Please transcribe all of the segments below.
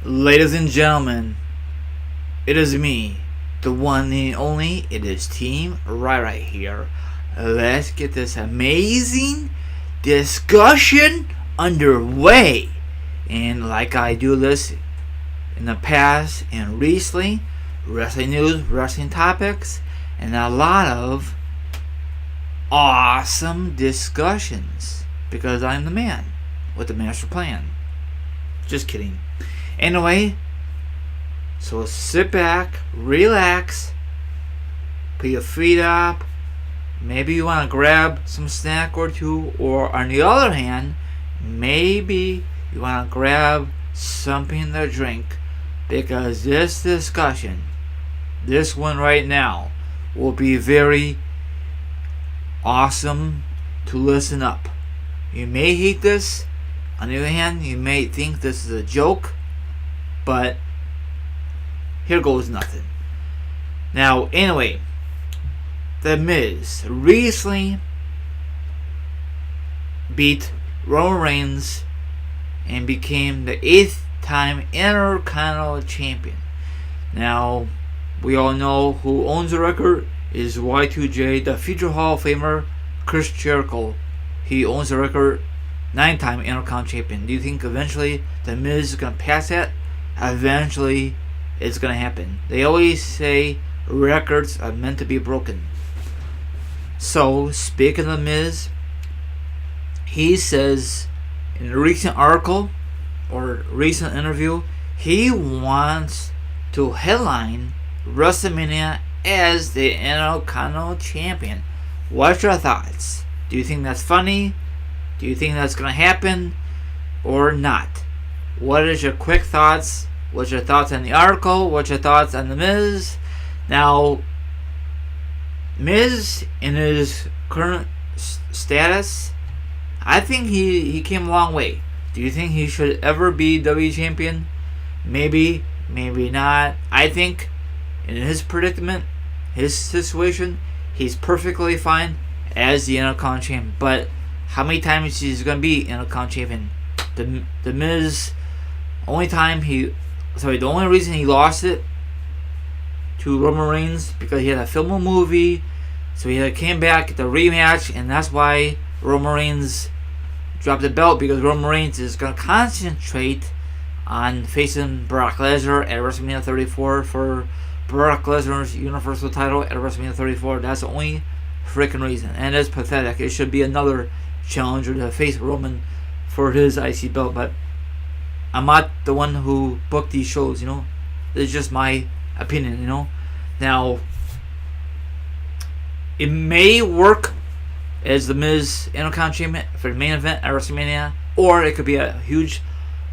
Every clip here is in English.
Ladies and gentlemen, it is me, the one and only. It is Team Ryry here. Let's get this amazing discussion underway. And like I do this in the past and recently, wrestling news, wrestling topics, and a lot of awesome discussions because I'm the man with the master plan. Just kidding. Anyway, so sit back, relax, put your feet up. Maybe you want to grab some snack or two, or on the other hand, maybe you want to grab something to drink, because this discussion, this one right now, will be very awesome to listen up. You may hate this. On the other hand, you may think this is a joke, but here goes nothing. Now, anyway, The Miz recently beat Roman Reigns and became the 8th time Intercontinental Champion. Now, we all know who owns the record is Y2J, the future Hall of Famer Chris Jericho. He owns the record, 9-time Intercontinental Champion. Do you think eventually The Miz is going to pass that? Eventually, it's going to happen. They always say records are meant to be broken. So, speaking of The Miz, he says in a recent article or recent interview, he wants to headline WrestleMania as the Intercontinental Champion. What's your thoughts? Do you think that's funny? Do you think that's going to happen or not? What is your quick thoughts? What's your thoughts on the article? What's your thoughts on The Miz? Now, Miz, in his current status, I think he came a long way. Do you think he should ever be WWE Champion? Maybe, maybe not. I think in his predicament, his situation, he's perfectly fine as the Intercontinental Champion. But how many times he's going to be Intercontinental Champion? The Miz, the only reason he lost it to Roman Reigns because he had to film a movie, so he came back at the rematch, and that's why Roman Reigns dropped the belt, because Roman Reigns is going to concentrate on facing Brock Lesnar at WrestleMania 34 for Brock Lesnar's Universal title at WrestleMania 34. That's the only freaking reason, and it's pathetic. It should be another challenger to face Roman for his IC belt, but I'm not the one who booked these shows, It's just my opinion, Now, it may work as The Miz Intercontinental Champion for the main event at WrestleMania, or it could be a huge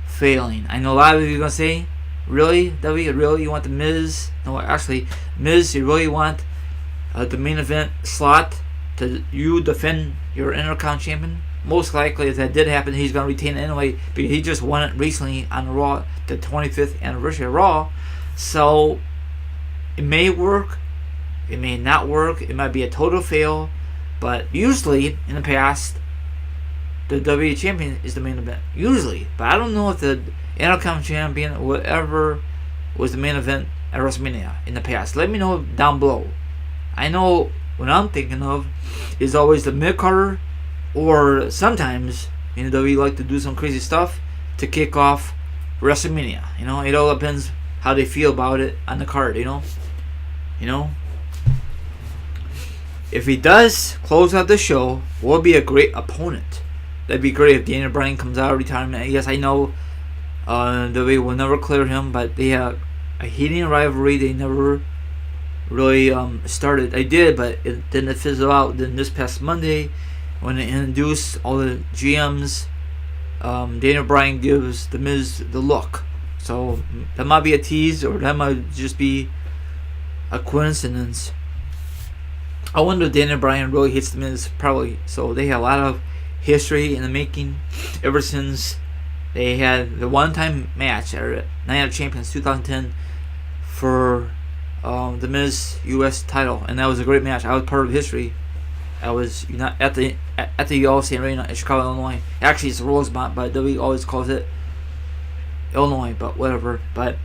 failing. I know a lot of you are going to say, really, W, really, you want The Miz? No, actually, Miz, you really want the main event slot to you defend your Intercontinental Champion? Most likely, if that did happen, he's going to retain it anyway, because he just won it recently on Raw, the 25th anniversary of Raw. So, it may work, it may not work, it might be a total fail, but usually, in the past, the WWE Champion is the main event. Usually. But I don't know if the Intercontinental Champion whatever was the main event at WrestleMania in the past. Let me know down below. I know what I'm thinking of is always the mid-carder, or sometimes, WWE like to do some crazy stuff to kick off WrestleMania. It all depends how they feel about it on the card, If he does close out the show, will be a great opponent. That'd be great if Daniel Bryan comes out of retirement. Yes, I know WWE will never clear him, but they have a heating rivalry. They never really started. They did, but it didn't fizzle out. Then this past Monday, when they introduced all the GMs, Daniel Bryan gives The Miz the look. So that might be a tease, or that might just be a coincidence. I wonder if Daniel Bryan really hits The Miz. Probably. So they have a lot of history in the making ever since they had the one-time match at Night of Champions 2010 for The Miz U.S. title, and that was a great match. I was part of history. I was at the Allstate Arena in Chicago, Illinois. Actually, it's Rosemont, but WWE always calls it Illinois, but whatever. But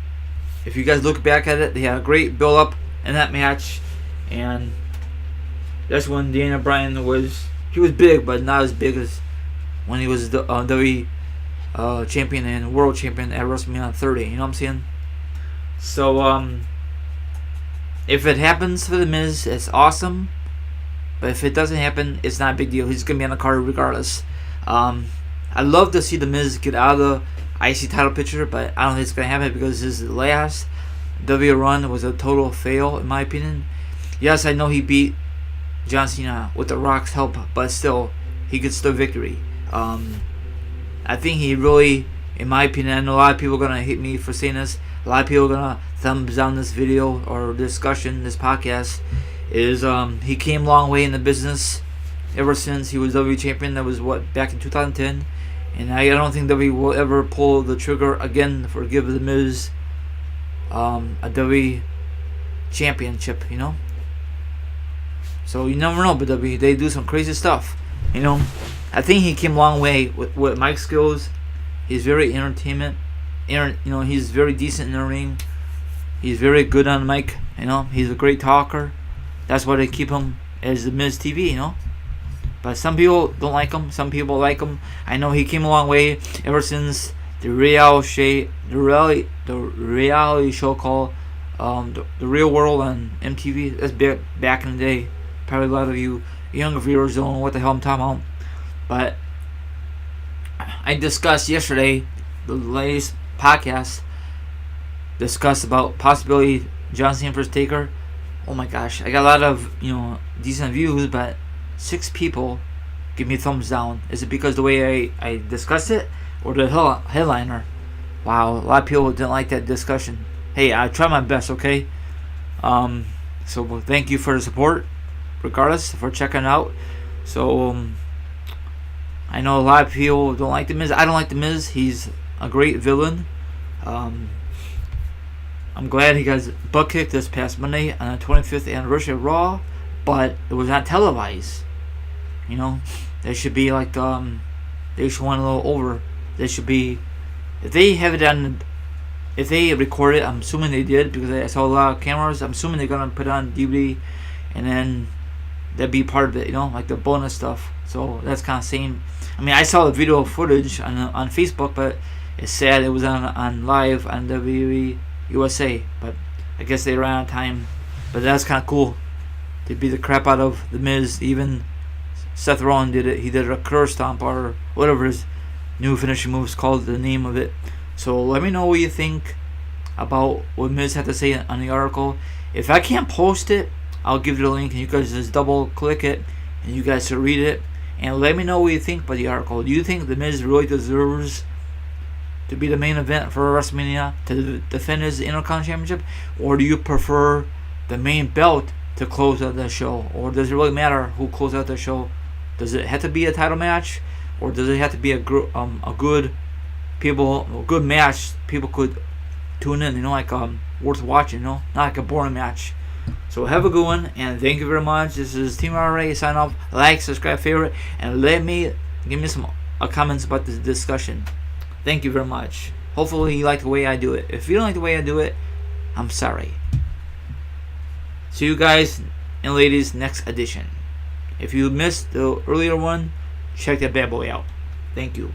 if you guys look back at it, they had a great build up in that match, and that's when Daniel Bryan was big, but not as big as when he was the WWE champion and world champion at WrestleMania 30. You know what I'm saying? So if it happens for the Miz, it's awesome. But if it doesn't happen, it's not a big deal. He's gonna be on the card regardless. I'd love to see the Miz get out of the IC title picture, but I don't think it's gonna happen because his last W run was a total fail, in my opinion. Yes, I know he beat John Cena with The Rock's help, but still, he gets the victory. I think he really, in my opinion, I know a lot of people are gonna hate me for saying this. A lot of people are gonna thumbs down this video or discussion, this podcast. Is he came a long way in the business ever since he was WWE champion. That was back in 2010, and I don't think WWE will ever pull the trigger again for give the Miz a WWE championship. You know, so you never know. But WWE, they do some crazy stuff. You know, I think he came a long way with mic skills. He's very entertainment. He's very decent in the ring. He's very good on the mic. You know, he's a great talker. That's why they keep him as the Miz TV, you know. But some people don't like him. Some people like him. I know he came a long way ever since the reality show called the Real World on MTV. That's back in the day. Probably a lot of you younger viewers don't know what the hell I'm talking about. But I discussed yesterday, the latest podcast discussed about possibility John Cena vs. Taker. Oh my gosh, I got a lot of decent views, but 6 people give me a thumbs down. Is it because the way I discussed it, or the headliner? Wow, a lot of people didn't like that discussion. Hey, I try my best, okay? So thank you for the support, regardless, for checking out. So I know a lot of people don't like the Miz. I don't like the Miz. He's a great villain. I'm glad he got his butt kicked this past Monday on the 25th anniversary of Raw, but it was not televised. You know, they should be like they should went a little over. They should be, if they have it on, if they record it, I'm assuming they did because I saw a lot of cameras. I'm assuming they're gonna put it on DVD, and then that'd be part of it. You know, like the bonus stuff. So that's kind of same. I mean, I saw the video footage on Facebook, but it's sad it was on live on WWE USA, but I guess they ran out of time. But that's kind of cool. They beat the crap out of the Miz. Even Seth Rollins did it. He did a curse stomp or whatever his new finishing move is called, the name of it. So let me know what you think about what Miz had to say on the article. If I can't post it, I'll give you the link and you guys just double click it and you guys should read it. And let me know what you think about the article. Do you think the Miz really deserves to be the main event for WrestleMania, to defend his Intercontinental Championship, or do you prefer the main belt to close out the show? Or does it really matter who closes out the show? Does it have to be a title match, or does it have to be a good match people could tune in? Like worth watching. Not like a boring match. So have a good one, and thank you very much. This is Team RA. Sign off. Like, subscribe, favorite, and give me some comments about this discussion. Thank you very much. Hopefully you like the way I do it. If you don't like the way I do it, I'm sorry. See you guys and ladies next edition. If you missed the earlier one, check that bad boy out. Thank you.